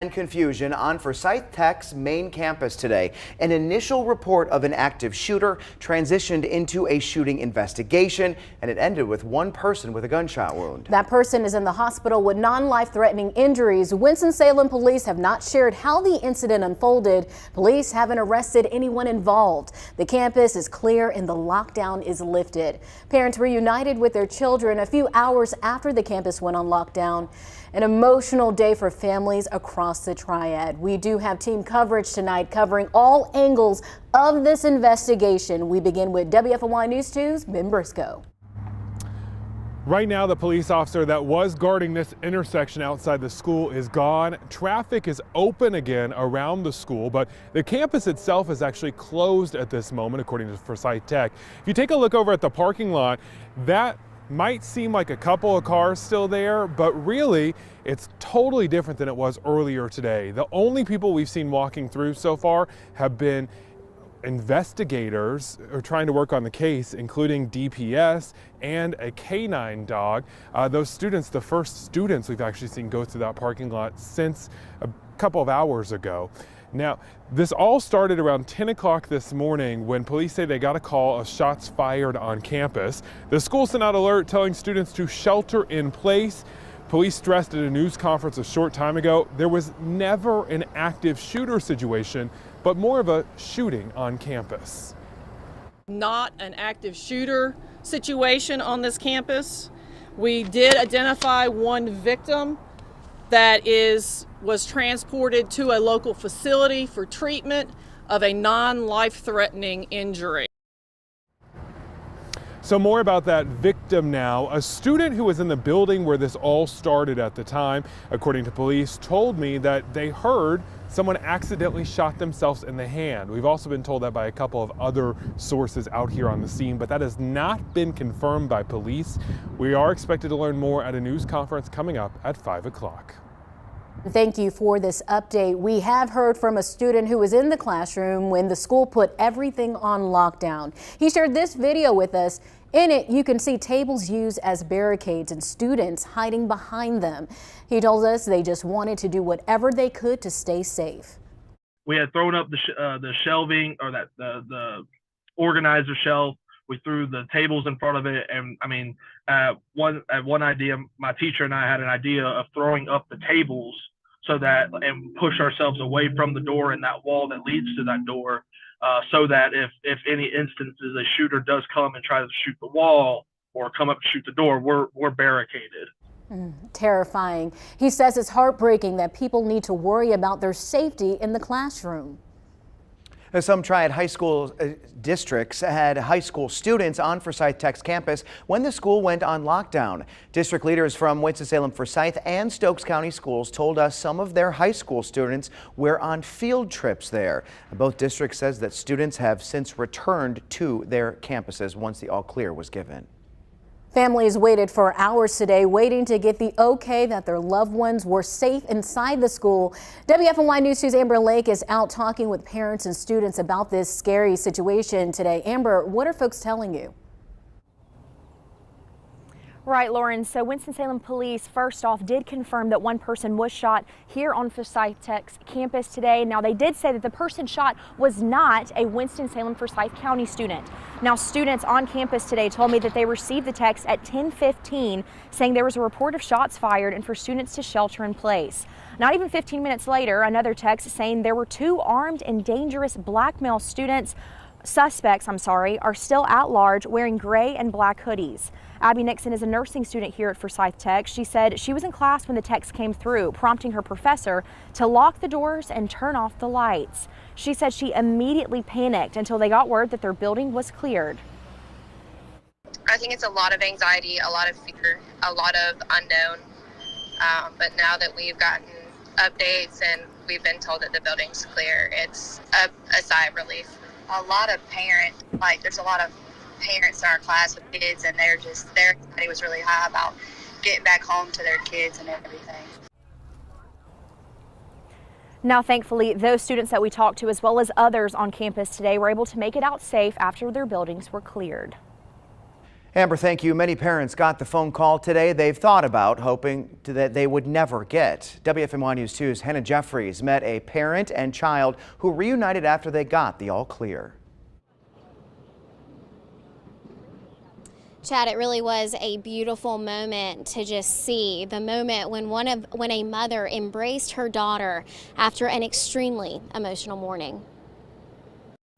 And confusion on Forsyth Tech's main campus today. An initial report of an active shooter transitioned into a shooting investigation, and it ended with one person with a gunshot wound. That person is in the hospital with non-life-threatening injuries. Winston-Salem police have not shared how the incident unfolded. Police haven't arrested anyone involved. The campus is clear and the lockdown is lifted. Parents reunited with their children a few hours after the campus went on lockdown. An emotional day for families across the Triad. We do have team coverage tonight covering all angles of this investigation. We begin with WFMY News 2's Ben Briscoe. Right now, the police officer that was guarding this intersection outside the school is gone. Traffic is open again around the school, but the campus itself is actually closed at this moment, according to Forsyth Tech. If you take a look over at the parking lot, that might seem like a couple of cars still there, but really it's totally different than it was earlier today. The only people we've seen walking through so far have been investigators who are trying to work on the case, including DPS and a canine dog. Those students, the first students we've actually seen go through that parking lot since a couple of hours ago. Now, this all started around 10 o'clock this morning when police say they got a call of shots fired on campus. The school sent out an alert telling students to shelter in place. Police stressed at a news conference a short time ago there was never an active shooter situation, but more of a shooting on campus. Not an active shooter situation on this campus. We did identify one victim that was transported to a local facility for treatment of a non-life-threatening injury. So more about that victim now. A student who was in the building where this all started at the time, according to police, told me that they heard someone accidentally shot themselves in the hand. We've also been told that by a couple of other sources out here on the scene, but that has not been confirmed by police. We are expected to learn more at a news conference coming up at 5 o'clock. Thank you for this update. We have heard from a student who was in the classroom when the school put everything on lockdown. He shared this video with us. In it, you can see tables used as barricades and students hiding behind them. He told us they just wanted to do whatever they could to stay safe. We had thrown up the shelving, or the organizer shelf. We threw the tables in front of it, and I mean, one idea, my teacher and I had an idea of throwing up the tables so that, and push ourselves away from the door and that wall that leads to that door, so that if any instances a shooter does come and try to shoot the wall or come up to shoot the door, we're barricaded. Terrifying. He says it's heartbreaking that people need to worry about their safety in the classroom. Some Triad high school districts had high school students on Forsyth Tech's campus when the school went on lockdown. District leaders from Winston-Salem, Forsyth, and Stokes County schools told us some of their high school students were on field trips there. Both districts says that students have since returned to their campuses once the all clear was given. Families waited for hours today, waiting to get the okay that their loved ones were safe inside the school. WFMY News 2's Amber Lake is out talking with parents and students about this scary situation today. Amber, what are folks telling you? Right, Lauren. So Winston-Salem police first off did confirm that one person was shot here on Forsyth Tech's campus today. Now, they did say that the person shot was not a Winston-Salem Forsyth County student. Now, students on campus today told me that they received the text at 10:15 saying there was a report of shots fired and for students to shelter in place. Not even 15 minutes later, another text saying there were two armed and dangerous black male suspects, are still at large wearing gray and black hoodies. Abby Nixon is a nursing student here at Forsyth Tech. She said she was in class when the text came through, prompting her professor to lock the doors and turn off the lights. She said she immediately panicked until they got word that their building was cleared. I think it's a lot of anxiety, a lot of fear, a lot of unknown. But now that we've gotten updates and we've been told that the building's clear, it's a sigh of relief. A lot of parents, there's a lot of parents in our class with kids, and their anxiety was really high about getting back home to their kids and everything. Now, thankfully, those students that we talked to, as well as others on campus today, were able to make it out safe after their buildings were cleared. Amber, thank you. Many parents got the phone call today they've thought about, hoping that they would never get. WFMY News 2's Hannah Jeffries met a parent and child who reunited after they got the all clear. Chad, it really was a beautiful moment to just see the moment when a mother embraced her daughter after an extremely emotional morning.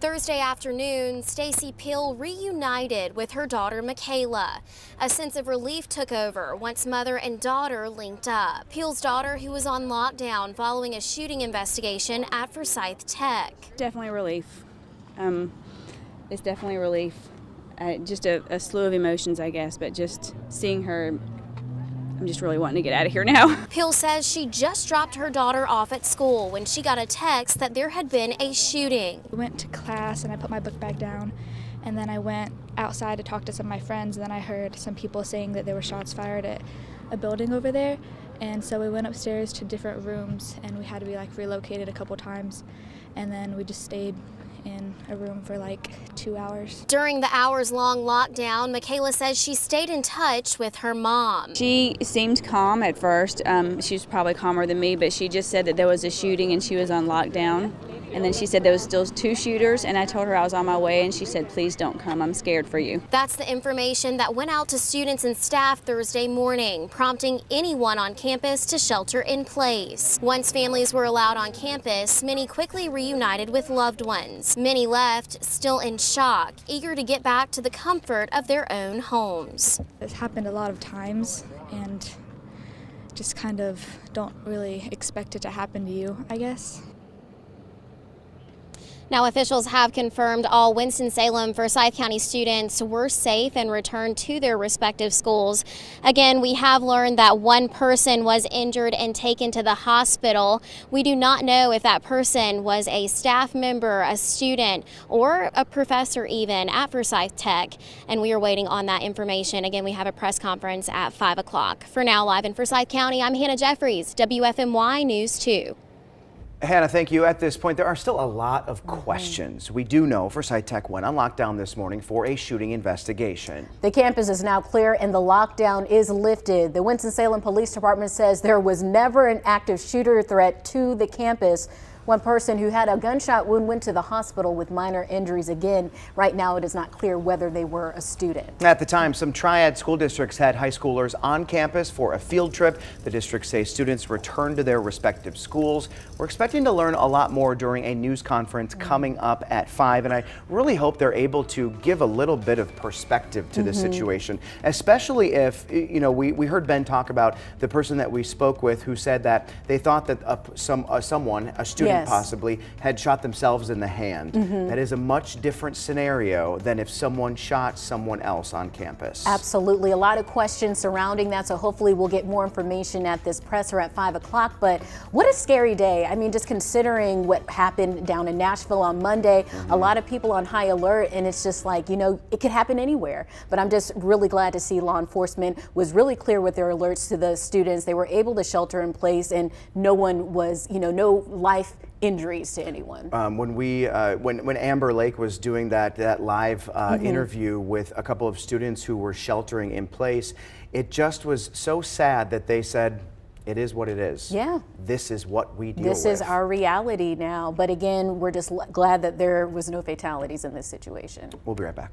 Thursday afternoon, Stacy Peel reunited with her daughter Michaela. A sense of relief took over once mother and daughter linked up. Peel's daughter, who was on lockdown following a shooting investigation at Forsyth Tech. Definitely relief. It's definitely relief. Just a slew of emotions, I guess, but just seeing her, I'm just really wanting to get out of here now. Peel says she just dropped her daughter off at school when she got a text that there had been a shooting. We went to class and I put my book bag down, and then I went outside to talk to some of my friends, and then I heard some people saying that there were shots fired at a building over there, and so we went upstairs to different rooms and we had to be relocated a couple times, and then we just stayed in a room for 2 hours. During the hours-long lockdown, Michaela says she stayed in touch with her mom. She seemed calm at first. She was probably calmer than me, but she just said that there was a shooting and she was on lockdown. And then she said there was still 2 shooters, and I told her I was on my way, and she said, please don't come, I'm scared for you. That's the information that went out to students and staff Thursday morning, prompting anyone on campus to shelter in place. Once families were allowed on campus, many quickly reunited with loved ones. Many left still in shock, eager to get back to the comfort of their own homes. It's happened a lot of times, and just kind of don't really expect it to happen to you, I guess. Now, officials have confirmed all Winston-Salem Forsyth County students were safe and returned to their respective schools. Again, we have learned that one person was injured and taken to the hospital. We do not know if that person was a staff member, a student, or a professor even at Forsyth Tech, and we are waiting on that information. Again, we have a press conference at 5 o'clock. For now, live in Forsyth County, I'm Hannah Jeffries, WFMY News 2. Hannah, thank you. At this point, there are still a lot of questions. We do know Forsyth Tech went on lockdown this morning for a shooting investigation. The campus is now clear and the lockdown is lifted. The Winston-Salem Police Department says there was never an active shooter threat to the campus. One person who had a gunshot wound went to the hospital with minor injuries. Again, right now it is not clear whether they were a student. At the time, some triad school districts had high schoolers on campus for a field trip. The districts say students returned to their respective schools. We're expecting to learn a lot more during a news conference coming up at 5, and I really hope they're able to give a little bit of perspective to this situation, especially if, we heard Ben talk about the person that we spoke with who said that they thought that a student possibly had shot themselves in the hand. That is a much different scenario than if someone shot someone else on campus. Absolutely. A lot of questions surrounding that, so hopefully we'll get more information at this presser at 5 o'clock. But what a scary day. I mean, just considering what happened down in Nashville on Monday, a lot of people on high alert, and it's just it could happen anywhere. But I'm just really glad to see law enforcement was really clear with their alerts to the students. They were able to shelter in place, and no one was, no life injuries to anyone. When Amber Lake was doing that live interview with a couple of students who were sheltering in place, it just was so sad that they said, it is what it is. Yeah. This is what we deal with. This is our reality now. But again, we're just glad that there was no fatalities in this situation. We'll be right back.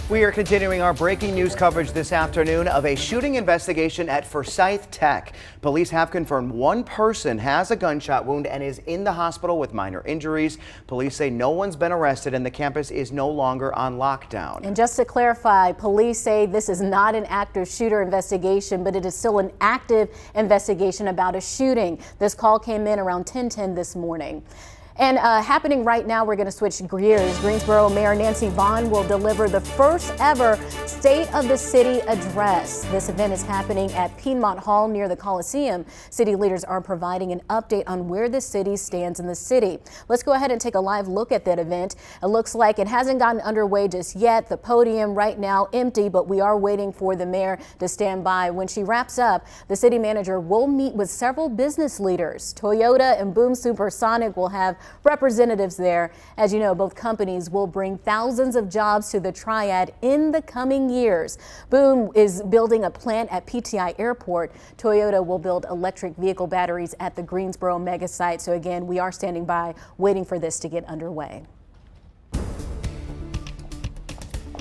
We are continuing our breaking news coverage this afternoon of a shooting investigation at Forsyth Tech. Police have confirmed one person has a gunshot wound and is in the hospital with minor injuries. Police say no one's been arrested and the campus is no longer on lockdown. And just to clarify, police say this is not an active shooter investigation, but it is still an active investigation about a shooting. This call came in around 10:10 this morning. And happening right now, we're going to switch gears. Greensboro Mayor Nancy Vaughn will deliver the first ever State of the City address. This event is happening at Piedmont Hall near the Coliseum. City leaders are providing an update on where the city stands in the city. Let's go ahead and take a live look at that event. It looks like it hasn't gotten underway just yet. The podium right now empty, but we are waiting for the mayor to stand by. When she wraps up, the city manager will meet with several business leaders. Toyota and Boom Supersonic will have representatives there. As you know, both companies will bring thousands of jobs to the Triad in the coming years. Boom is building a plant at PTI Airport. Toyota will build electric vehicle batteries at the Greensboro mega site. So again, we are standing by waiting for this to get underway.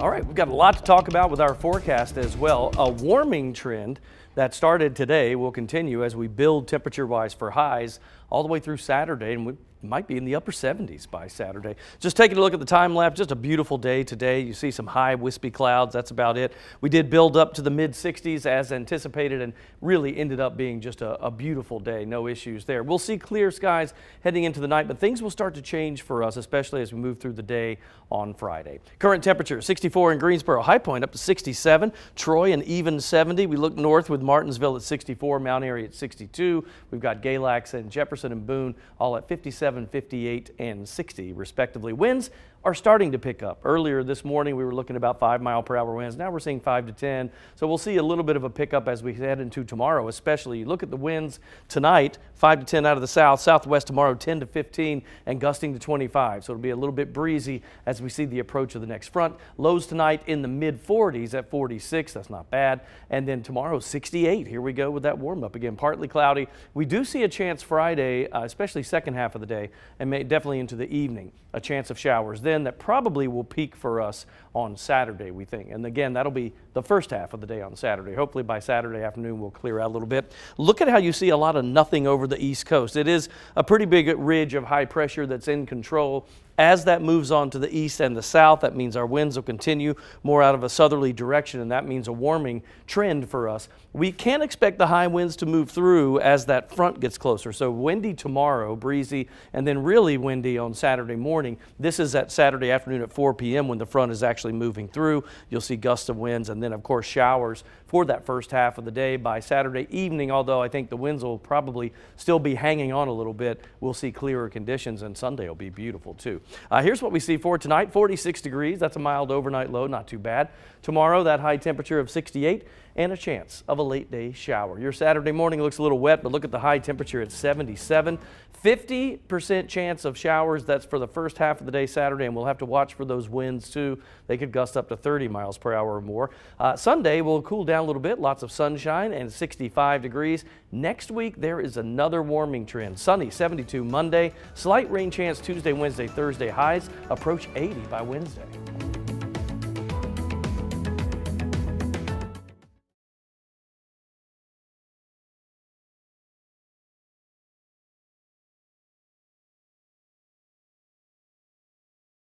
All right, we've got a lot to talk about with our forecast as well. A warming trend that started today will continue as we build temperature-wise for highs all the way through Saturday, and we might be in the upper 70s by Saturday. Just taking a look at the time lapse, just a beautiful day today. You see some high wispy clouds, that's about it. We did build up to the mid 60s as anticipated and really ended up being just a beautiful day. No issues there. We'll see clear skies heading into the night, but things will start to change for us, especially as we move through the day on Friday. Current temperature 64 in Greensboro, high point up to 67. Troy an even 70. We look north with Martinsville at 64, Mount Airy at 62. We've got Galax and Jefferson and Boone all at 57, 58, and 60 respectively. Winds are starting to pick up. Earlier this morning we were looking about 5-mile-per-hour winds. Now we're seeing 5 to 10. So we'll see a little bit of a pickup as we head into tomorrow, especially. You look at the winds tonight, 5 to 10 out of the south, southwest tomorrow 10 to 15 and gusting to 25. So it'll be a little bit breezy as we see the approach of the next front. Lows tonight in the mid 40s at 46. That's not bad. And then tomorrow 68. Here we go with that warm up again. Partly cloudy. We do see a chance Friday, especially second half of the day and definitely into the evening, a chance of showers. Then that probably will peak for us on Saturday, we think. And again, that'll be the first half of the day on Saturday. Hopefully by Saturday afternoon we'll clear out a little bit. Look at how you see a lot of nothing over the East Coast. It is a pretty big ridge of high pressure that's in control. As that moves on to the east and the south, that means our winds will continue more out of a southerly direction, and that means a warming trend for us. We can't expect the high winds to move through as that front gets closer. So windy tomorrow, breezy, and then really windy on Saturday morning. This is at Saturday afternoon at 4 p.m. when the front is actually moving through. You'll see gusts of winds and then, of course, showers for that first half of the day. By Saturday evening, although I think the winds will probably still be hanging on a little bit, we'll see clearer conditions, and Sunday will be beautiful too. Here's what we see for tonight. 46 degrees. That's a mild overnight low. Not too bad. Tomorrow, that high temperature of 68 and a chance of a late day shower. Your Saturday morning looks a little wet, but look at the high temperature at 77. 50% chance of showers. That's for the first half of the day Saturday, and we'll have to watch for those winds too. They could gust up to 30 miles per hour or more. Sunday will cool down a little bit. Lots of sunshine and 65 degrees. Next week, there is another warming trend. Sunny, 72 Monday. Slight rain chance Tuesday, Wednesday, Thursday. Highs approach 80 by Wednesday.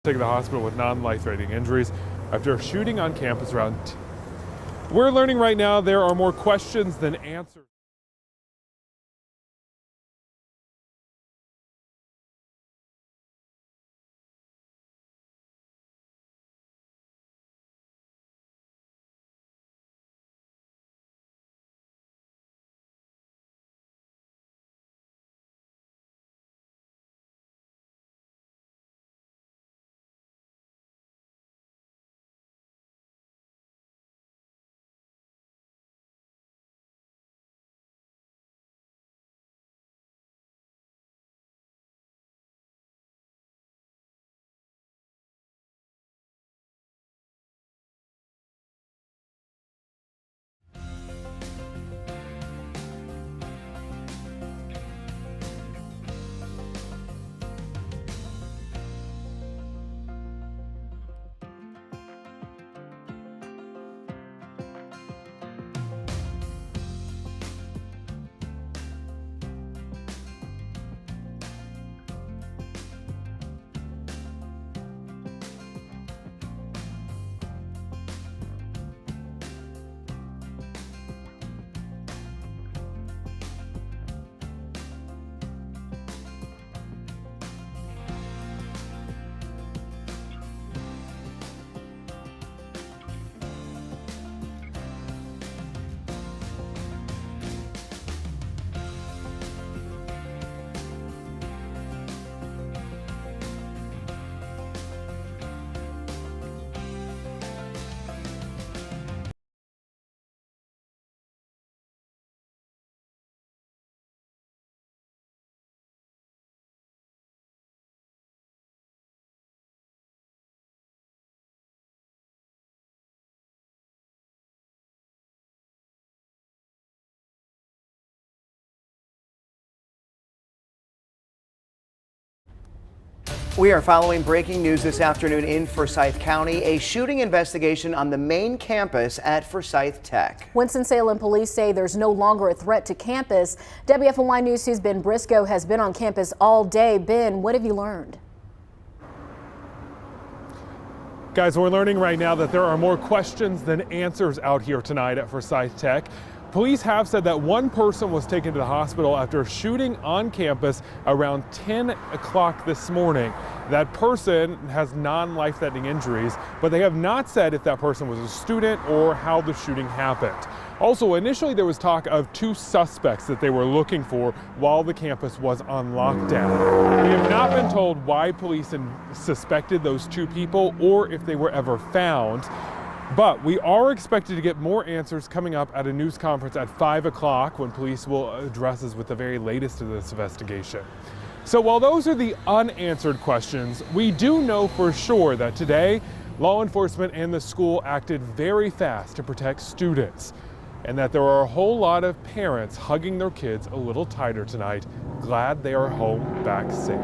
Taken to the hospital with non-life-threatening injuries after a shooting on campus around. We're learning right now there are more questions than answers. We are following breaking news this afternoon in Forsyth County, a shooting investigation on the main campus at Forsyth Tech. Winston-Salem police say there's no longer a threat to campus. WFLY News 2's Ben Briscoe has been on campus all day. Ben, what have you learned? Guys, we're learning right now that there are more questions than answers out here tonight at Forsyth Tech. Police have said that one person was taken to the hospital after a shooting on campus around 10 o'clock this morning. That person has non-life-threatening injuries, but they have not said if that person was a student or how the shooting happened. Also, initially there was talk of 2 suspects that they were looking for while the campus was on lockdown. We have not been told why police suspected those 2 people or if they were ever found. But we are expected to get more answers coming up at a news conference at 5 o'clock when police will address us with the very latest of this investigation. So while those are the unanswered questions, we do know for sure that today law enforcement and the school acted very fast to protect students, and that there are a whole lot of parents hugging their kids a little tighter tonight, glad they are home back safe.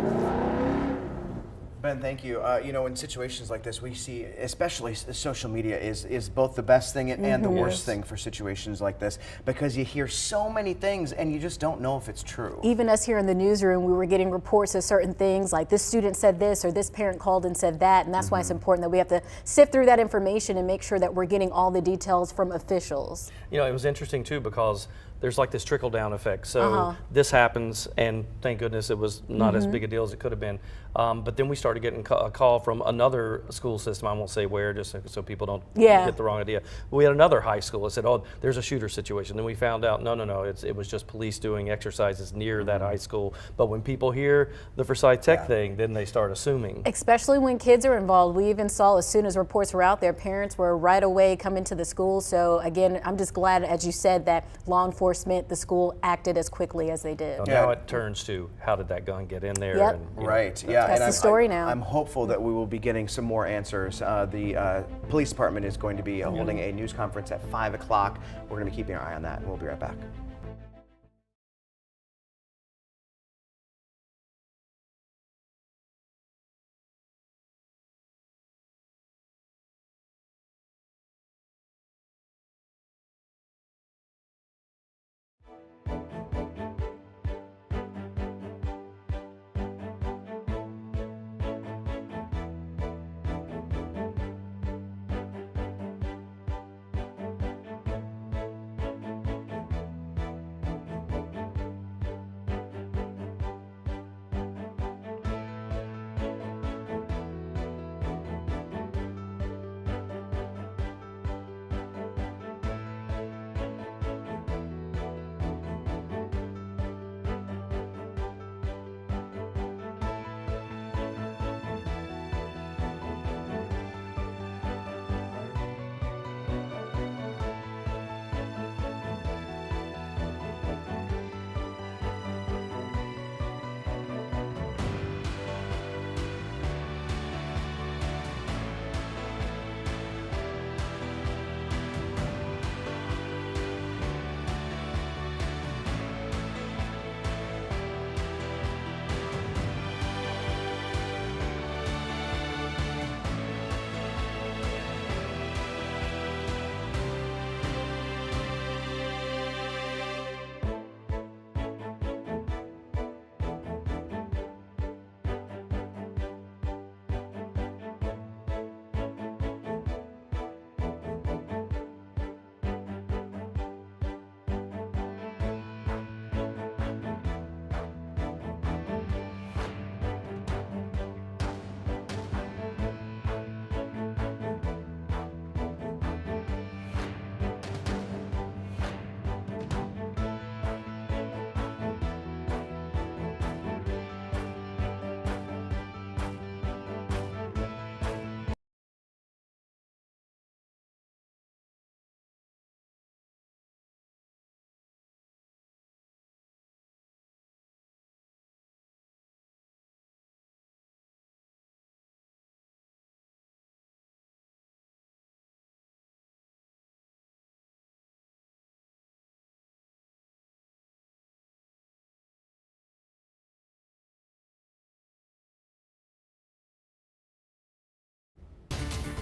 Ben, thank you. You know, in situations like this, we see, especially social media is both the best thing and the worst thing for situations like this, because you hear so many things and you just don't know if it's true. Even us here in the newsroom, we were getting reports of certain things like this student said this or this parent called and said that, and that's why it's important that we have to sift through that information and make sure that we're getting all the details from officials. You know, it was interesting too because there's like this trickle down effect. So this happens, and thank goodness it was not as big a deal as it could have been. But then we started getting a call from another school system. I won't say where, just so people don't get the wrong idea. We had another high school that said, "Oh, there's a shooter situation." Then we found out, no, it was just police doing exercises near that high school. But when people hear the Forsyth Tech thing, then they start assuming. Especially when kids are involved. We even saw as soon as reports were out there, parents were right away coming to the school. So again, I'm just glad, as you said, that law enforcement, the school acted as quickly as they did. So now it turns to how did that gun get in there? Yep. And, Right. know, Yeah. That's the story now. I'm hopeful that we will be getting some more answers. The police department is going to be holding a news conference at 5 o'clock. We're going to be keeping our eye on that, and we'll be right back.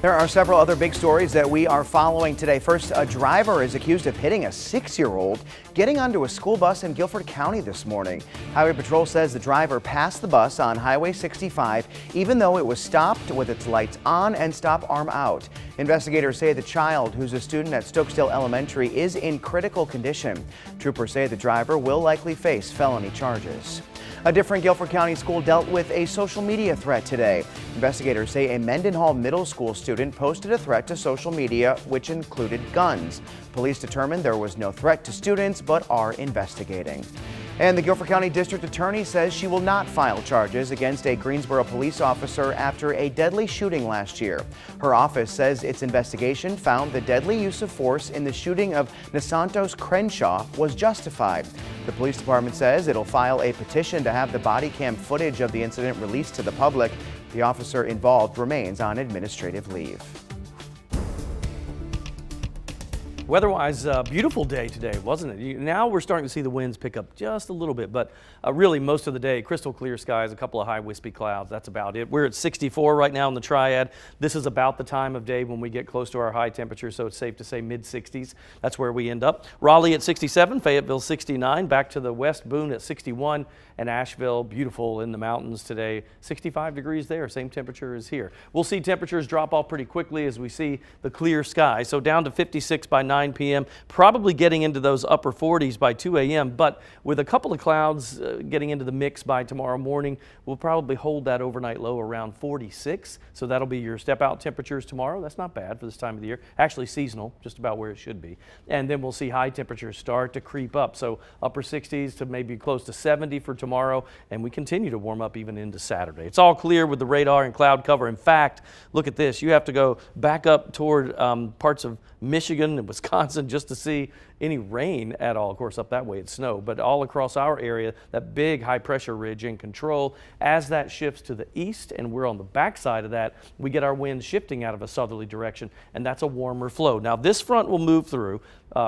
There are several other big stories that we are following today. First, a driver is accused of hitting a 6-year-old getting onto a school bus in Guilford County this morning. Highway Patrol says the driver passed the bus on Highway 65 even though it was stopped with its lights on and stop arm out. Investigators say the child, who's a student at Stokesdale Elementary, is in critical condition. Troopers say the driver will likely face felony charges. A different Guilford County school dealt with a social media threat today. Investigators say a Mendenhall Middle School student posted a threat to social media which included guns. Police determined there was no threat to students but are investigating. And the Guilford County District Attorney says she will not file charges against a Greensboro police officer after a deadly shooting last year. Her office says its investigation found the deadly use of force in the shooting of Nasantos Crenshaw was justified. The police department says it'll file a petition to have the body cam footage of the incident released to the public. The officer involved remains on administrative leave. Weather-wise, beautiful day today, wasn't it? Now we're starting to see the winds pick up just a little bit, but really most of the day, crystal clear skies, a couple of high wispy clouds. That's about it. We're at 64 right now in the Triad. This is about the time of day when we get close to our high temperature, so it's safe to say mid-60s. That's where we end up. Raleigh at 67, Fayetteville 69, back to the west, Boone at 61, and Asheville, beautiful in the mountains today, 65 degrees there, same temperature as here. We'll see temperatures drop off pretty quickly as we see the clear sky, so down to 56 by 9 p.m., probably getting into those upper 40s by 2 a.m., but with a couple of clouds getting into the mix by tomorrow morning, we'll probably hold that overnight low around 46, so that'll be your step out temperatures tomorrow. That's not bad for this time of the year, actually seasonal, just about where it should be. And then we'll see high temperatures start to creep up, so upper 60s to maybe close to 70 for tomorrow, and we continue to warm up even into Saturday. It's all clear with the radar and cloud cover. In fact, look at this, you have to go back up toward parts of Michigan and Wisconsin just to see any rain at all. Of course, up that way it's snow, but all across our area, that big high pressure ridge in control. As that shifts to the east and we're on the backside of that, we get our winds shifting out of a southerly direction, and that's a warmer flow. Now this front will move through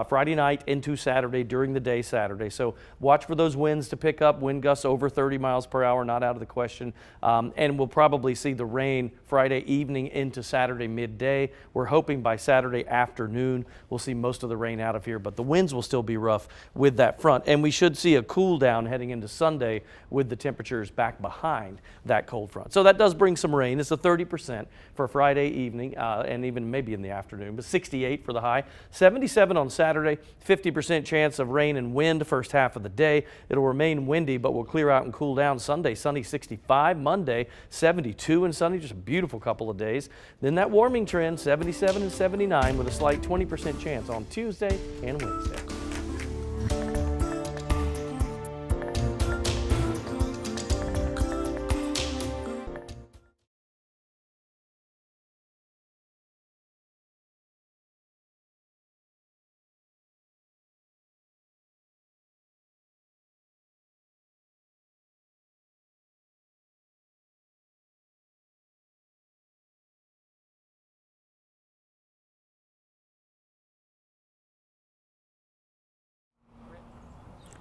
Friday night into Saturday during the day Saturday, so watch for those winds to pick up. Wind gusts over 30 miles per hour, not out of the question, and we'll probably see the rain Friday evening into Saturday midday. We're hoping by Saturday afternoon we'll see most of the rain out of here, but the winds will still be rough with that front, and we should see a cool down heading into Sunday with the temperatures back behind that cold front. So that does bring some rain. It's a 30% for Friday evening and even maybe in the afternoon, but 68 for the high. 77 on Saturday, 50% chance of rain and wind first half of the day. It'll remain windy, but will clear out and cool down Sunday. Sunny 65, Monday 72 and sunny, just a beautiful couple of days. Then that warming trend, 77 and 79 with a slight 20% chance on Tuesday and Wednesday.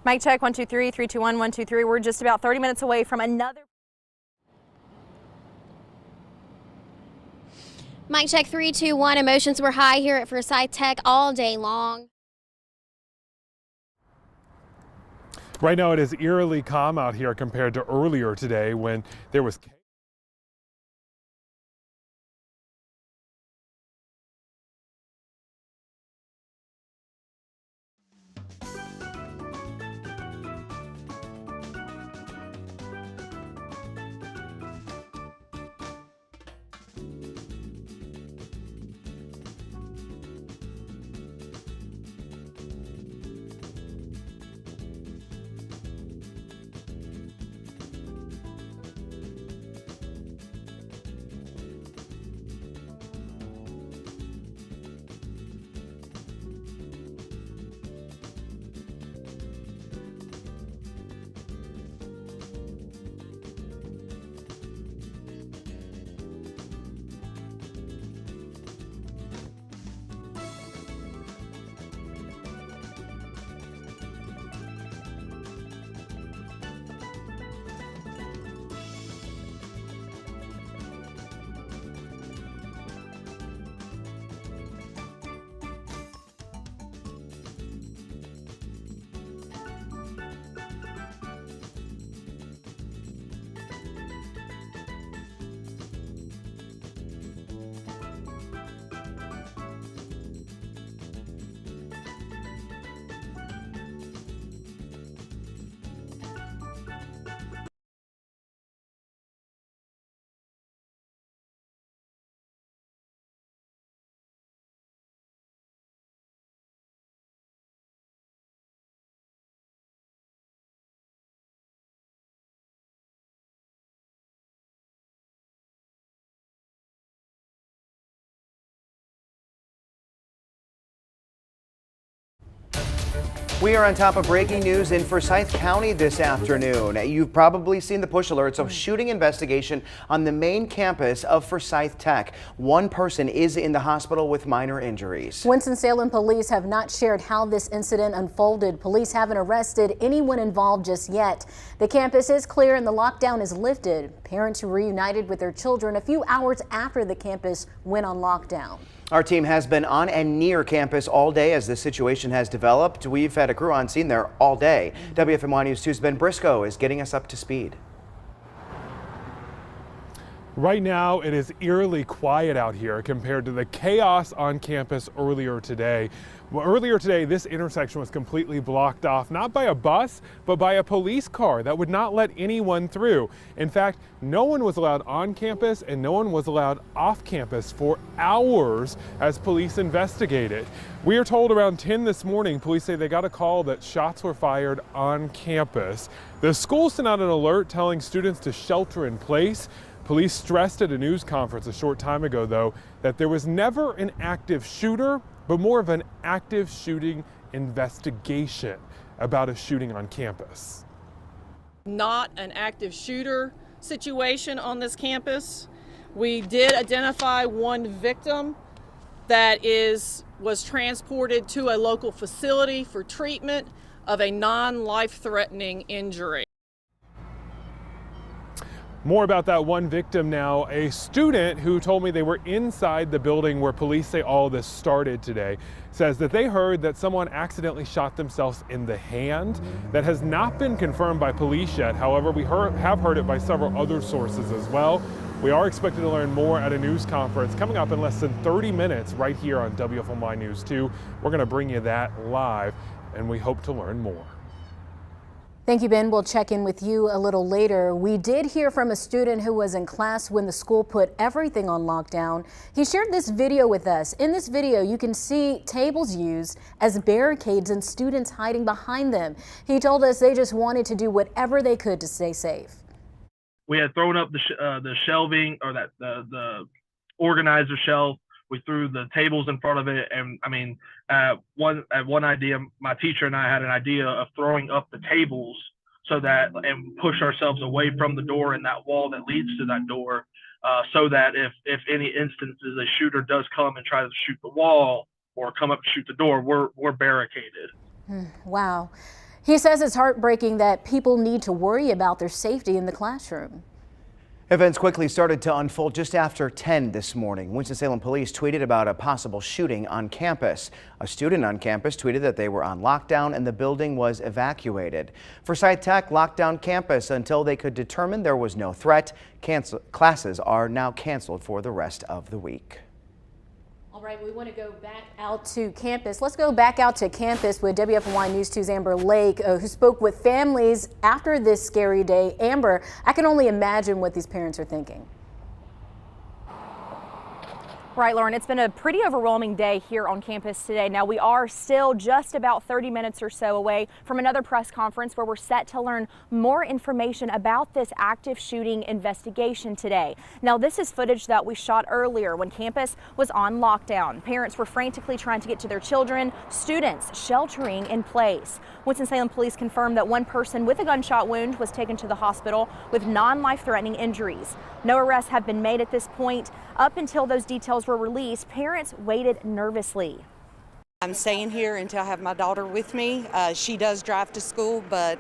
Mic check, 1, 2, 3, 3, 2, 1, 1, 2, 3. We're just about 30 minutes away from another. Mic check 3, 2, 1. Emotions were high here at Forsyth Tech all day long. Right now it is eerily calm out here compared to earlier today when there was We are on top of breaking news in Forsyth County this afternoon. You've probably seen the push alerts of shooting investigation on the main campus of Forsyth Tech. One person is in the hospital with minor injuries. Winston-Salem police have not shared how this incident unfolded. Police haven't arrested anyone involved just yet. The campus is clear and the lockdown is lifted. Parents reunited with their children a few hours after the campus went on lockdown. Our team has been on and near campus all day as the situation has developed. We've had a crew on scene there all day. WFMY News 2's Ben Briscoe is getting us up to speed. Right now, it is eerily quiet out here compared to the chaos on campus earlier today. Well, earlier today, this intersection was completely blocked off, not by a bus, but by a police car that would not let anyone through. In fact, no one was allowed on campus and no one was allowed off campus for hours as police investigated. We are told around 10 this morning, police say they got a call that shots were fired on campus. The school sent out an alert telling students to shelter in place. Police stressed at a news conference a short time ago, though, that there was never an active shooter, but more of an active shooting investigation about a shooting on campus. Not an active shooter situation on this campus. We did identify one victim that was transported to a local facility for treatment of a non-life-threatening injury. More about that one victim now. A student who told me they were inside the building where police say all this started today says that they heard that someone accidentally shot themselves in the hand. That has not been confirmed by police yet. However, we have heard it by several other sources as well. We are expected to learn more at a news conference coming up in less than 30 minutes right here on WFMY News 2. We're going to bring you that live, and we hope to learn more. Thank you, Ben. We'll check in with you a little later. We did hear from a student who was in class when the school put everything on lockdown. He shared this video with us. In this video, you can see tables used as barricades and students hiding behind them. He told us they just wanted to do whatever they could to stay safe. We had thrown up the shelving, or the organizer shelf. We threw the tables in front of it, and I mean, one idea, my teacher and I had an idea of throwing up the tables so that, and push ourselves away from the door and that wall that leads to that door, so that if any instances a shooter does come and try to shoot the wall or come up to shoot the door, we're barricaded. Wow. He says it's heartbreaking that people need to worry about their safety in the classroom. Events quickly started to unfold just after 10 this morning. Winston-Salem police tweeted about a possible shooting on campus. A student on campus tweeted that they were on lockdown and the building was evacuated. Forsyth Tech locked down campus until they could determine there was no threat. Classes are now canceled for the rest of the week. All right, we want to go back out to campus. Let's go back out to campus with WFMY News 2's Amber Lake, who spoke with families after this scary day. Amber, I can only imagine what these parents are thinking. Right, Lauren, it's been a pretty overwhelming day here on campus today. Now, we are still just about 30 minutes or so away from another press conference where we're set to learn more information about this active shooting investigation today. Now, this is footage that we shot earlier when campus was on lockdown. Parents were frantically trying to get to their children, students sheltering in place. Winston-Salem police confirmed that one person with a gunshot wound was taken to the hospital with non-life-threatening injuries. No arrests have been made at this point. Up until those details were released, parents waited nervously. I'm staying here until I have my daughter with me. She does drive to school, but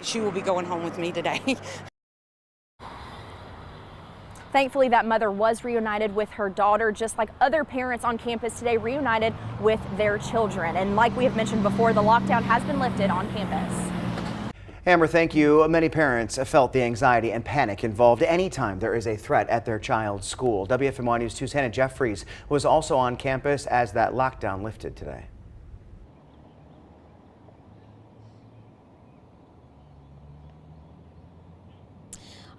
she will be going home with me today. Thankfully, that mother was reunited with her daughter, just like other parents on campus today reunited with their children. And like we have mentioned before, the lockdown has been lifted on campus. Amber, thank you. Many parents felt the anxiety and panic involved anytime there is a threat at their child's school. WFMY News 2's Hannah Jeffries was also on campus as that lockdown lifted today.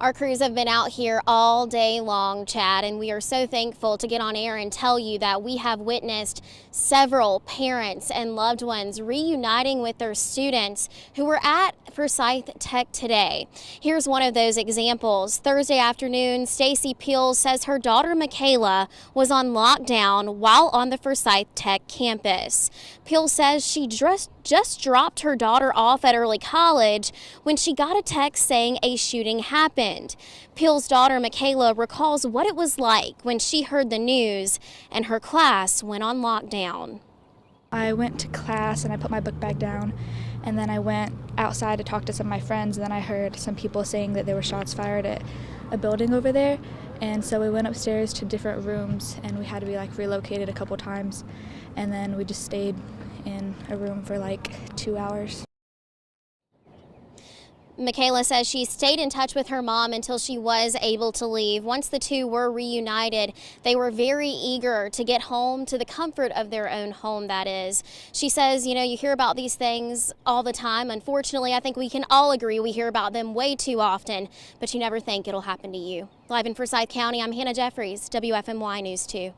Our crews have been out here all day long, Chad, and we are so thankful to get on air and tell you that we have witnessed several parents and loved ones reuniting with their students who were at Forsyth Tech today. Here's one of those examples. Thursday afternoon, Stacy Peels says her daughter Michaela was on lockdown while on the Forsyth Tech campus. Peels says she just dropped her daughter off at early college when she got a text saying a shooting happened. Peels' daughter Michaela recalls what it was like when she heard the news and her class went on lockdown. I went to class and I put my book bag down, and then I went outside to talk to some of my friends, and then I heard some people saying that there were shots fired at a building over there. And so we went upstairs to different rooms, and we had to be relocated a couple times, and then we just stayed in a room for 2 hours. Michaela says she stayed in touch with her mom until she was able to leave. Once the two were reunited, they were very eager to get home, to the comfort of their own home, that is. She says, you hear about these things all the time. Unfortunately, I think we can all agree we hear about them way too often, but you never think it'll happen to you. Live in Forsyth County, I'm Hannah Jeffries, WFMY News 2.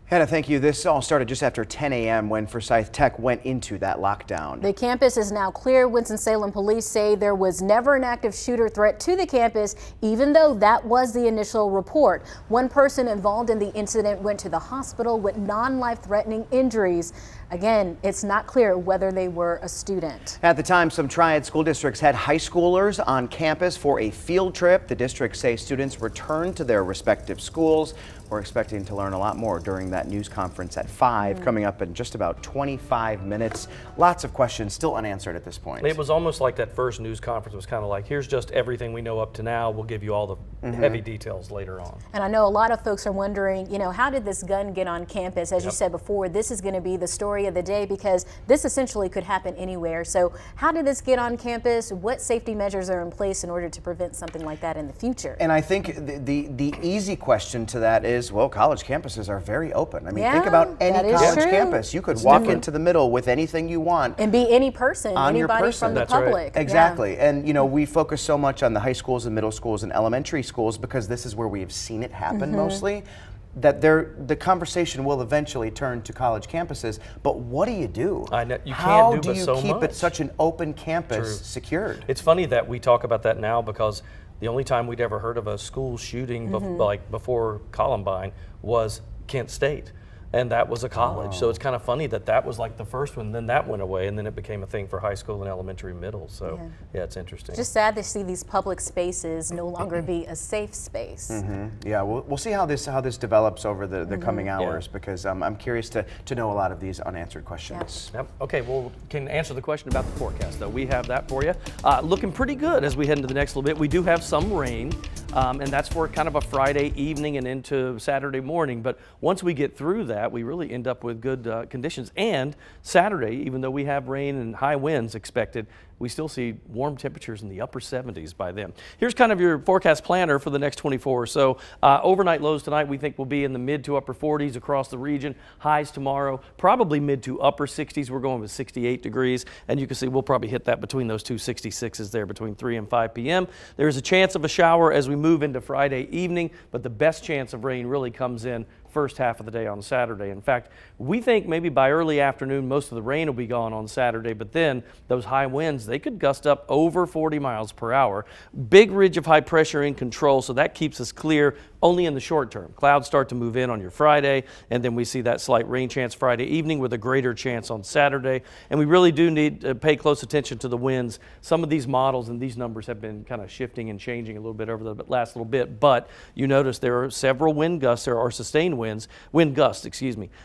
Hannah, thank you. This all started just after 10 a.m. when Forsyth Tech went into that lockdown. The campus is now clear. Winston-Salem police say there was never an active shooter threat to the campus, even though that was the initial report. One person involved in the incident went to the hospital with non-life-threatening injuries. Again, it's not clear whether they were a student. At the time, some Triad school districts had high schoolers on campus for a field trip. The districts say students returned to their respective schools. We're expecting to learn a lot more during that news conference at 5, coming up in just about 25 minutes. Lots of questions still unanswered at this point. It was almost like that first news conference was kind of like, here's just everything we know up to now. We'll give you all the heavy details later on. And I know a lot of folks are wondering, how did this gun get on campus? As you said before, this is going to be the story of the day because this essentially could happen anywhere. So how did this get on campus? What safety measures are in place in order to prevent something like that in the future? And I think the easy question to that is, well, college campuses are very open. I mean, think about any college campus. You could walk into the middle with anything you want. And be any person, anybody from the public. Right. Exactly. Yeah. And, we focus so much on the high schools and middle schools and elementary schools because this is where we have seen it happen mostly, that the conversation will eventually turn to college campuses. But what do you do? I know, you How can't do do you so keep much. it such an open campus secured? It's funny that we talk about that now because the only time we'd ever heard of a school shooting before Columbine was Kent State. And that was a college. So it's kind of funny that that was like the first one, then that went away, and then it became a thing for high school and elementary and middle. So yeah, it's interesting. Just sad to see these public spaces no longer be a safe space. Yeah, we'll see how this develops over the coming hours because I'm curious to know a lot of these unanswered questions. Yep. Okay, well, can answer the question about the forecast, though. We have that for you. Looking pretty good as we head into the next little bit. We do have some rain, and that's for kind of a Friday evening and into Saturday morning. But once we get through that, we really end up with good conditions. And Saturday, even though we have rain and high winds expected, we still see warm temperatures in the upper 70s by then. Here's kind of your forecast planner for the next 24 or so. Overnight lows tonight we think will be in the mid to upper 40s across the region. Highs tomorrow, probably mid to upper 60s. We're going with 68 degrees. And you can see we'll probably hit that between those two 66s there between 3 and 5 p.m. There's a chance of a shower as we move into Friday evening, but the best chance of rain really comes in first half of the day on Saturday. In fact, we think maybe by early afternoon most of the rain will be gone on Saturday, but then those high winds, they could gust up over 40 miles per hour. Big ridge of high pressure in control, so that keeps us clear only in the short term. Clouds start to move in on your Friday, and then we see that slight rain chance Friday evening with a greater chance on Saturday. And we really do need to pay close attention to the winds. Some of these models and these numbers have been kind of shifting and changing a little bit over the last little bit, but you notice there are several wind gusts, there are sustained wind gusts,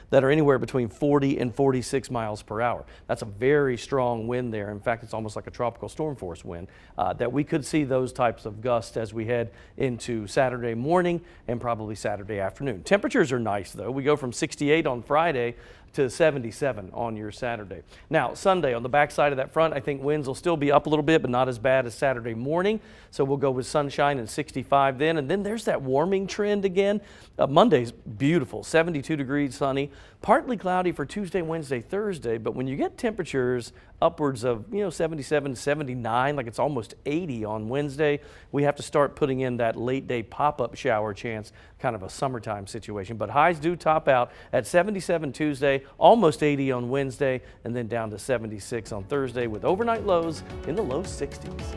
that are anywhere between 40 and 46 miles per hour. That's a very strong wind there. In fact, it's almost like a tropical storm force wind, that we could see those types of gusts as we head into Saturday morning and probably Saturday afternoon. Temperatures are nice though. We go from 68 on Friday to 77 on your Saturday. Now, Sunday, on the backside of that front, I think winds will still be up a little bit, but not as bad as Saturday morning. So we'll go with sunshine and 65 then. And then there's that warming trend again. Monday's beautiful, 72 degrees sunny, partly cloudy for Tuesday, Wednesday, Thursday. But when you get temperatures upwards of 77, 79, like it's almost 80 on Wednesday. We have to start putting in that late day pop-up shower chance, kind of a summertime situation. But highs do top out at 77 Tuesday, almost 80 on Wednesday, and then down to 76 on Thursday with overnight lows in the low 60s.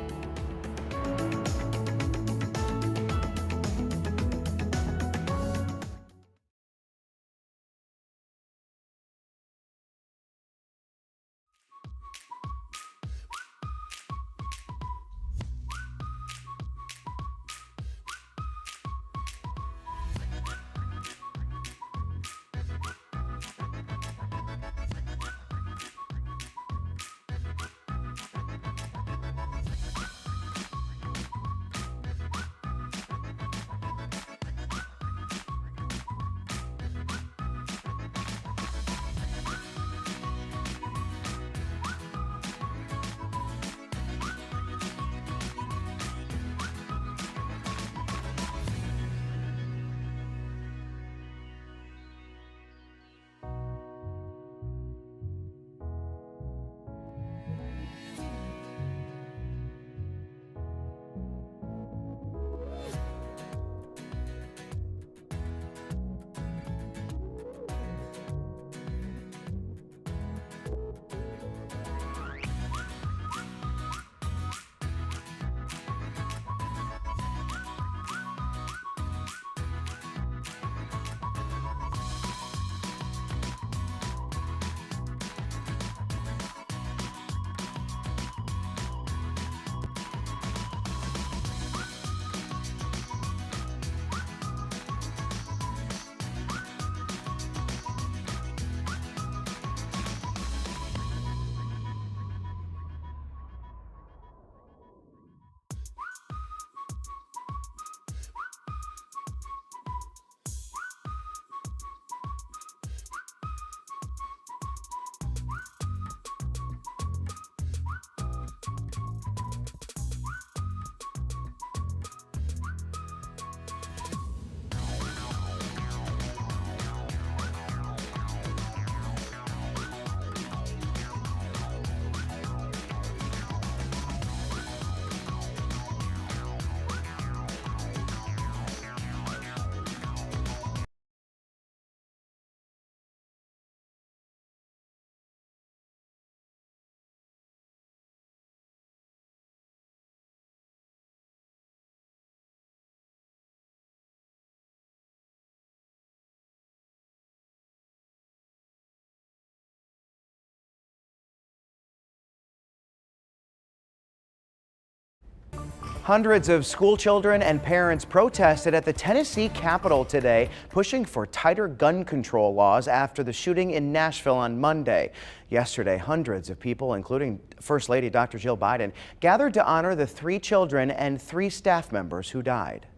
Hundreds of school children and parents protested at the Tennessee Capitol today, pushing for tighter gun control laws after the shooting in Nashville on Monday. Yesterday, hundreds of people, including First Lady Dr. Jill Biden, gathered to honor the 3 children and 3 staff members who died.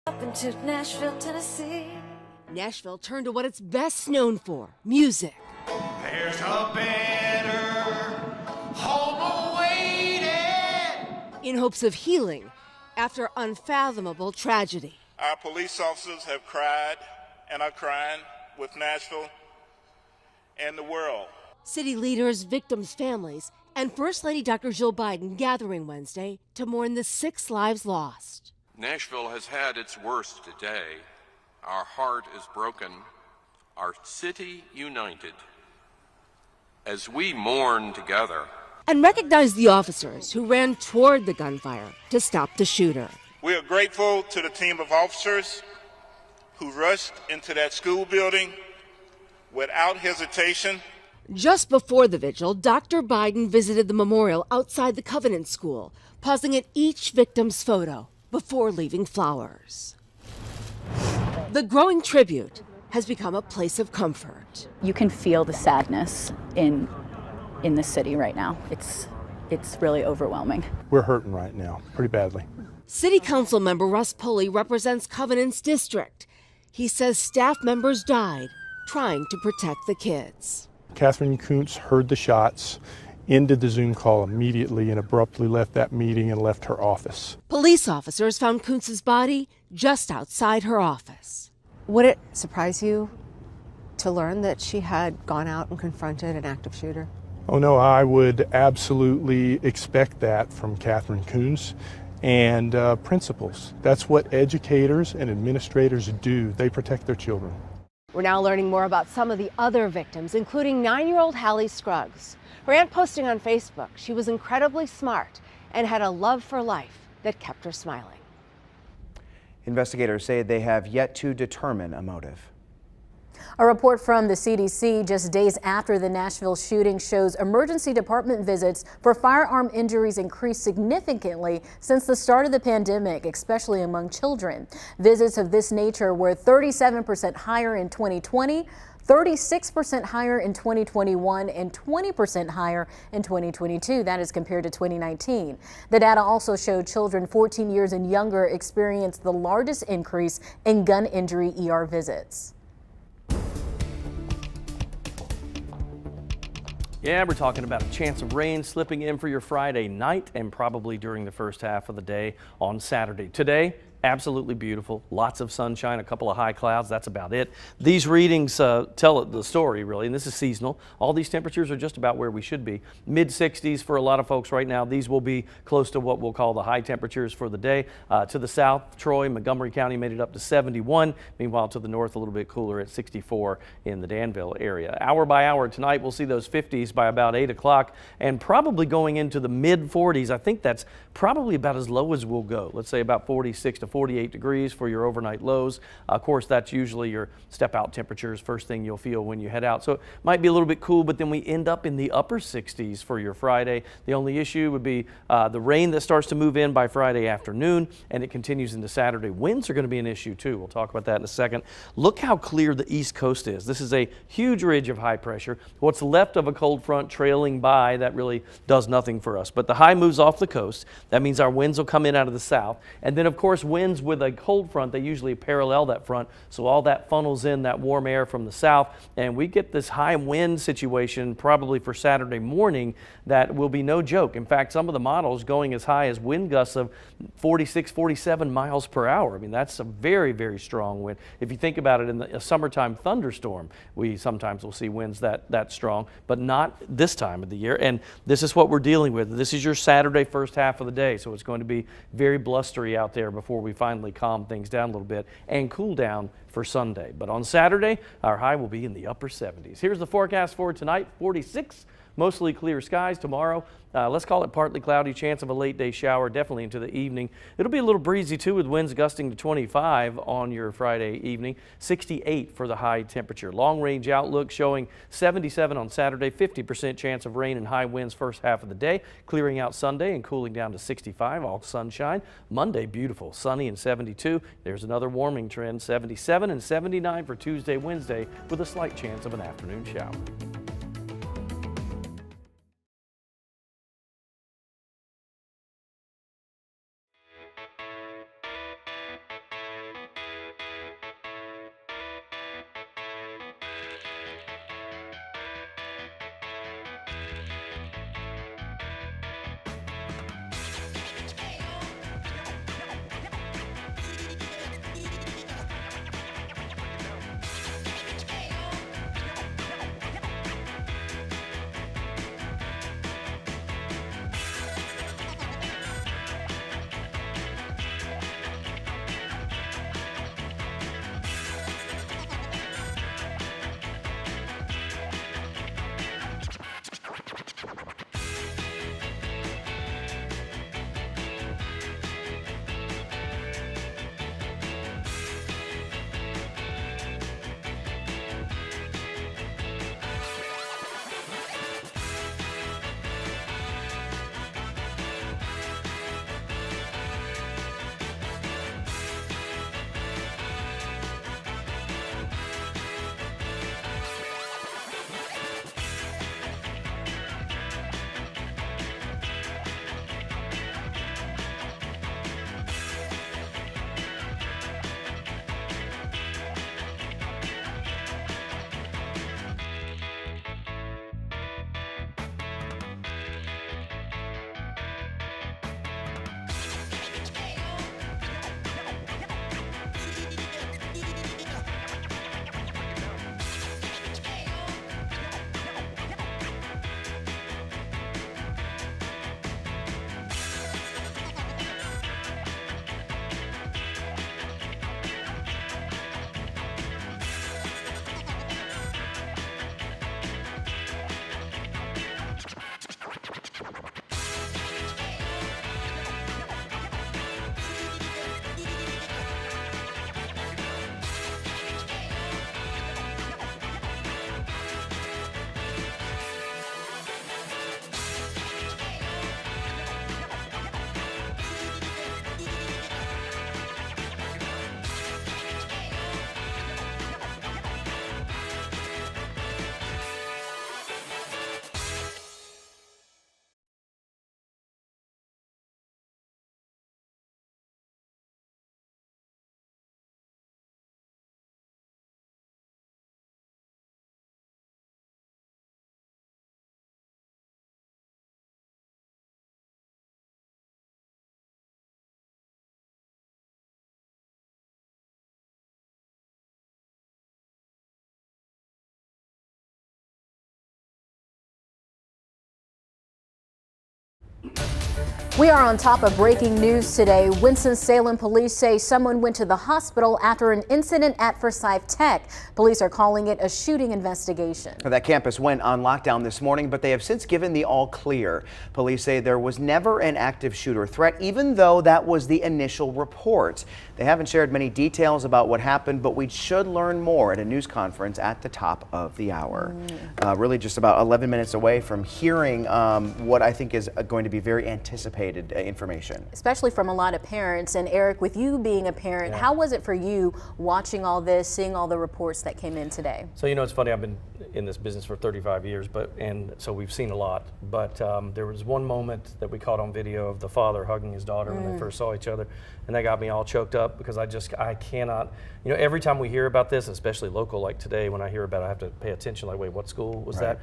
Up into Nashville, Tennessee. Nashville turned to what it's best known for, music. There's a better home awaiting. In hopes of healing after unfathomable tragedy. Our police officers have cried and are crying with Nashville and the world. City leaders, victims' families, and First Lady Dr. Jill Biden gathering Wednesday to mourn the 6 lives lost. Nashville has had its worst today. Our heart is broken, our city united. As we mourn together, and recognize the officers who ran toward the gunfire to stop the shooter. We are grateful to the team of officers who rushed into that school building without hesitation. Just before the vigil, Dr. Biden visited the memorial outside the Covenant School, pausing at each victim's photo before leaving flowers. The growing tribute has become a place of comfort. You can feel the sadness in the city right now. It's really overwhelming. We're hurting right now, pretty badly. City Council member Russ Pulley represents Covenant's district. He says staff members died trying to protect the kids. Catherine Kuntz heard the shots, ended the Zoom call immediately, and abruptly left that meeting and left her office. Police officers found Kuntz's body just outside her office. Would it surprise you to learn that she had gone out and confronted an active shooter? Oh no, I would absolutely expect that from Catherine Coons and principals. That's what educators and administrators do. They protect their children. We're now learning more about some of the other victims, including 9-year-old Hallie Scruggs. Her aunt posting on Facebook, she was incredibly smart and had a love for life that kept her smiling. Investigators say they have yet to determine a motive. A report from the CDC just days after the Nashville shooting shows emergency department visits for firearm injuries increased significantly since the start of the pandemic, especially among children. Visits of this nature were 37% higher in 2020, 36% higher in 2021, and 20% higher in 2022. That is compared to 2019. The data also showed children 14 years and younger experienced the largest increase in gun injury ER visits. Yeah, we're talking about a chance of rain slipping in for your Friday night and probably during the first half of the day on Saturday. Today, absolutely beautiful. Lots of sunshine, a couple of high clouds. That's about it. These readings tell the story, really, and this is seasonal. All these temperatures are just about where we should be. Mid-60s for a lot of folks right now. These will be close to what we'll call the high temperatures for the day. To the south, Troy, Montgomery County made it up to 71. Meanwhile, to the north, a little bit cooler at 64 in the Danville area. Hour by hour tonight, we'll see those 50s by about 8 o'clock and probably going into the mid-40s. I think that's probably about as low as we'll go. Let's say about 46 to 48 degrees for your overnight lows. Of course, that's usually your step out temperatures, first thing you'll feel when you head out. So it might be a little bit cool, but then we end up in the upper 60s for your Friday. The only issue would be the rain that starts to move in by Friday afternoon, and it continues into Saturday. Winds are going to be an issue too. We'll talk about that in a second. Look how clear the East Coast is. This is a huge ridge of high pressure. What's left of a cold front trailing by, that really does nothing for us. But the high moves off the coast. That means our winds will come in out of the south. And then, of course, winds with a cold front, they usually parallel that front. So all that funnels in that warm air from the south. And we get this high wind situation probably for Saturday morning that will be no joke. In fact, some of the models going as high as wind gusts of 46, 47 miles per hour. I mean, that's a very, very strong wind. If you think about it, in a summertime thunderstorm, we sometimes will see winds that strong, but not this time of the year. And this is what we're dealing with. This is your Saturday first half of the day. So it's going to be very blustery out there before we finally calm things down a little bit and cool down for Sunday. But on Saturday, our high will be in the upper 70s. Here's the forecast for tonight, 46. Mostly clear skies tomorrow. Let's call it partly cloudy, chance of a late day shower, definitely into the evening. It'll be a little breezy too, with winds gusting to 25 on your Friday evening, 68 for the high temperature. Long range outlook showing 77 on Saturday, 50% chance of rain and high winds first half of the day, clearing out Sunday and cooling down to 65, all sunshine. Monday, beautiful, sunny and 72. There's another warming trend, 77 and 79 for Tuesday, Wednesday, with a slight chance of an afternoon shower. We are on top of breaking news today. Winston-Salem police say someone went to the hospital after an incident at Forsyth Tech. Police are calling it a shooting investigation. That campus went on lockdown this morning, but they have since given the all clear. Police say there was never an active shooter threat, even though that was the initial report. They haven't shared many details about what happened, but we should learn more at a news conference at the top of the hour. Really just about 11 minutes away from hearing what I think is going to be very anticipated information. Especially from a lot of parents. And Eric, with you being a parent, how was it for you watching all this, seeing all the reports that came in today? So, you know, it's funny, I've been in this business for 35 years, and so we've seen a lot. But there was one moment that we caught on video of the father hugging his daughter when they first saw each other, and that got me all choked up because I cannot, you know, every time we hear about this, especially local like today, when I hear about it, I have to pay attention, like, wait, what school was that?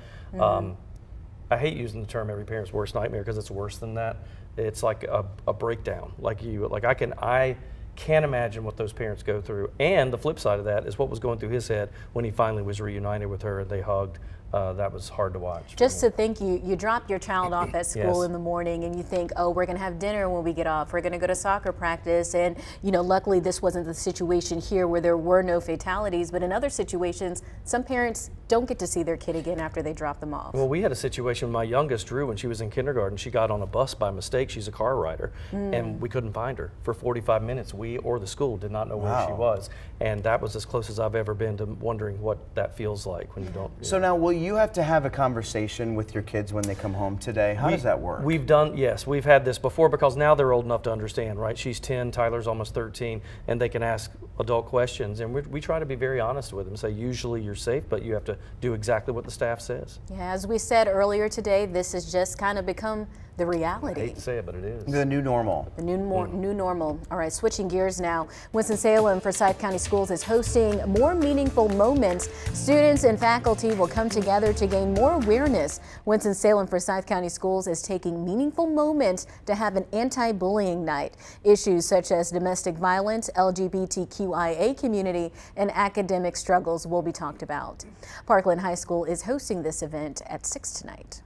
I hate using the term every parent's worst nightmare because it's worse than that. It's like a breakdown. I can't imagine what those parents go through. And the flip side of that is what was going through his head when he finally was reunited with her and they hugged. That was hard to watch. Just to think you drop your child off at school in the morning and you think, oh, we're going to have dinner when we get off. We're going to go to soccer practice. And, you know, luckily this wasn't the situation here where there were no fatalities. But in other situations, some parents don't get to see their kid again after they drop them off. Well, we had a situation with my youngest, Drew, when she was in kindergarten. She got on a bus by mistake. She's a car rider. And we couldn't find her for 45 minutes. We or the school did not know where she was. And that was as close as I've ever been to wondering what that feels like when you don't. So now, will you have to have a conversation with your kids when they come home today? How does that work? We've had this before because now they're old enough to understand, right? She's 10, Tyler's almost 13, and they can ask adult questions. And we try to be very honest with them, say usually you're safe, but you have to do exactly what the staff says. Yeah, as we said earlier today, this has just kind of become the reality. I hate to say it, but it is. The new normal. The new normal. All right, switching gears now. Winston-Salem Forsyth County Schools is hosting more meaningful moments. Students and faculty will come together to gain more awareness. Winston-Salem Forsyth County Schools is taking meaningful moments to have an anti-bullying night. Issues such as domestic violence, LGBTQIA community, and academic struggles will be talked about. Parkland High School is hosting this event at 6 tonight.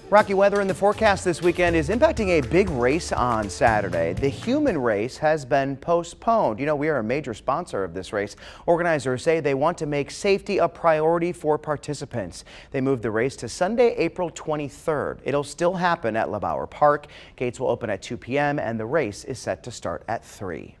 Rocky weather in the forecast this weekend is impacting a big race on Saturday. The human race has been postponed. You know, we are a major sponsor of this race. Organizers say they want to make safety a priority for participants. They moved the race to Sunday, April 23rd. It'll still happen at LeBauer Park. Gates will open at 2 p.m. and the race is set to start at 3.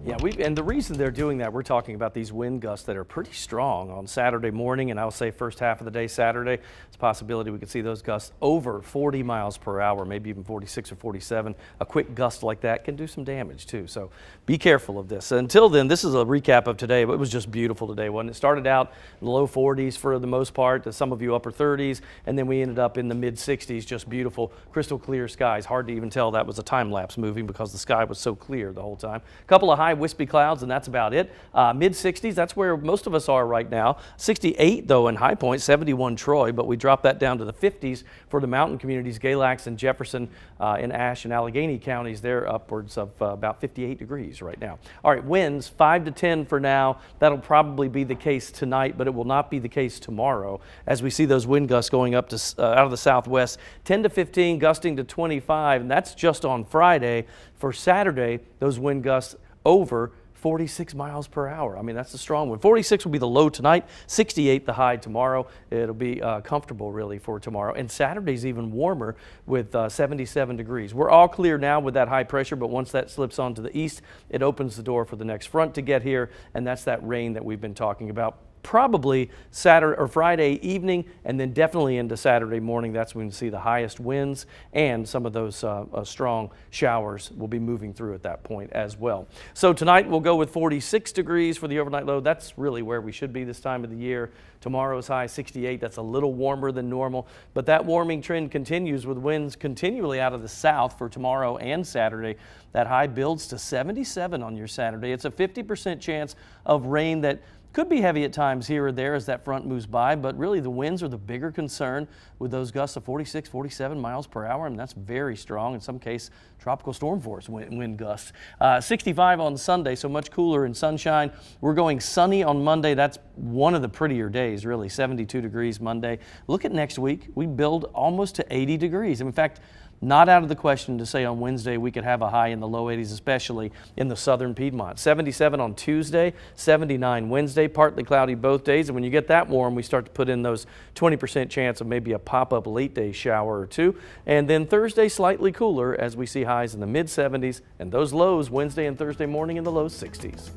Yeah, and the reason they're doing that, we're talking about these wind gusts that are pretty strong on Saturday morning, and I'll say first half of the day Saturday. It's a possibility we could see those gusts over 40 miles per hour, maybe even 46 or 47. A quick gust like that can do some damage too, so be careful of this. Until then, this is a recap of today, but it was just beautiful today, wasn't it? Started out in the low 40s for the most part, to some of you upper 30s, and then we ended up in the mid 60s, just beautiful, crystal clear skies. Hard to even tell that was a time-lapse moving because the sky was so clear the whole time. A couple of high wispy clouds, and that's about it. Mid 60s, that's where most of us are right now. 68 though in High Point, 71 Troy, but we dropped that down to the 50s for the mountain communities, Galax and Jefferson in Ashe and Allegheny counties. They're upwards of about 58 degrees right now. All right, winds 5 to 10 for now. That'll probably be the case tonight, but it will not be the case tomorrow as we see those wind gusts going up to out of the southwest, 10 to 15, gusting to 25, and that's just on Friday. For Saturday, those wind gusts over 46 miles per hour. I mean, that's a strong one. 46 will be the low tonight, 68 the high tomorrow. It'll be comfortable really for tomorrow. And Saturday's even warmer with 77 degrees. We're all clear now with that high pressure, but once that slips onto the east, it opens the door for the next front to get here, and that's that rain that we've been talking about. Probably Saturday or Friday evening, and then definitely into Saturday morning. That's when we see the highest winds, and some of those strong showers will be moving through at that point as well. So tonight we'll go with 46 degrees for the overnight low. That's really where we should be this time of the year. Tomorrow's high 68. That's a little warmer than normal, but that warming trend continues with winds continually out of the south for tomorrow and Saturday. That high builds to 77 on your Saturday. It's a 50% chance of rain that Could be heavy at times here or there as that front moves by, but really the winds are the bigger concern with those gusts of 46, 47 miles per hour. And that's very strong, in some case tropical storm force wind gusts. 65 on Sunday, so much cooler and sunshine. We're going sunny on Monday. That's one of the prettier days, really. 72 degrees Monday. Look at next week. We build almost to 80 degrees. In fact, not out of the question to say on Wednesday we could have a high in the low 80s, especially in the southern Piedmont. 77 on Tuesday, 79 Wednesday, partly cloudy both days. And when you get that warm, we start to put in those 20% chance of maybe a pop-up late day shower or two. And then Thursday, slightly cooler as we see highs in the mid 70s and those lows Wednesday and Thursday morning in the low 60s.